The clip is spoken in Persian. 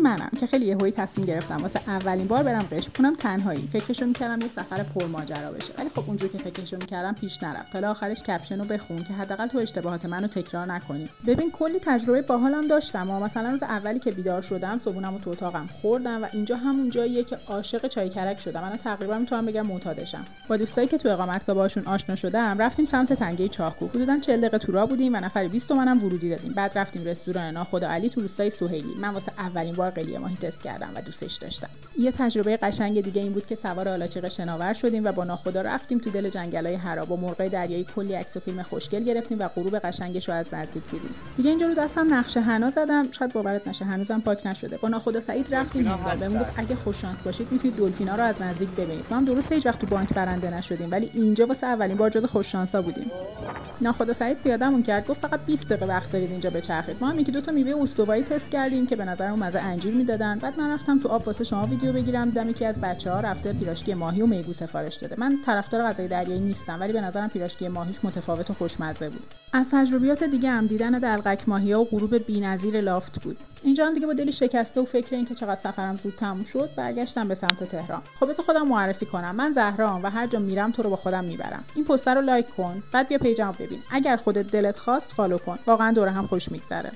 منم که خیلی یهویی تصمیم گرفتم واسه اولین بار برم قشم، اونم تنهایی. فکرشو می‌کردم یه سفر پرماجرا بشه، ولی خب اونجوری که فکرشو می‌کردم پیش نرفت. تا آخرش کپشنو بخون که حداقل تو اشتباهات منو تکرار نکنی. ببین کلی تجربه باحالم داشتم. مثلا روز اولی که بیدار شدم صبحونمو تو اتاقم خوردم و اینجا همون جاییه که عاشق چای کرک شدم. من تقریبا میتونم بگم معتادشم. با دوستایی که تو اقامتگاه باشون آشنا شدم رفتیم سمت تنگه چاهکو. حدوداً 40 دقیقه تو راه بودیم و نفر 20 تومنم ورودی دادیم. بعد رفتیم رستوران ناخدا علی تو روستای سهیلی. من واسه اولین بار قلیه ماهی تست کردم و دوستش داشتم. یه تجربه قشنگ دیگه این بود که سوار آلاچیق شناور شدیم و با ناخدا رفتیم تو دل جنگلای حرا. با مرغای دریایی کلی عکس و فیلم خوشگل گرفتیم و غروب قشنگش رو از نزدیک دیدیم. دیگه اینجا رو دستم نقشه حنا زدم، شاید باورت نشه هنوزم پاک نشده. با ناخدا سعید رفتیم اونجا. بهمون گفت اگه خوش شانس باشید میتونید دلفینا رو از نزدیک ببینید. ما هم درست هیچ وقت تو بانک برنده نشدیم، ولی اینجا واسه اولین بار جز خوش شانسا بودیم. ناخدا سعید پیادهمون کرد، گفت فقط 20 دقیقه وقت دارید اینجا بچرخید. ما هم یکی دو تا میوه استوایی تست کردیم که به نظرمون مزه انجیر میدادن. بعد من رفتم تو آب واسه شما ویدیو بگیرم. دیدم یکی از بچه‌ها رفته پیراشکی ماهی و میگو سفارش داده. من طرفدار غذای دریایی نیستم، ولی به نظرم پیراشکی ماهیش متفاوت و خوشمزه بود. از تجربیات دیگه هم دیدن دلقک ماهی‌ها و غروب بی‌نظیر لافت بود. اینجا هم دیگه با دلی شکسته و فکر این که چقدر سفرم زود تموم شد برگشتم به سمت تهران. خب بذار خودم معرفی کنم. من زهرام و هر جا میرم تو رو با خودم میبرم. این پوستر رو لایک کن، بعد بیا پیجمو ببین. اگر خودت دلت خواست فالو کن. واقعا دوره هم خوش میگذره.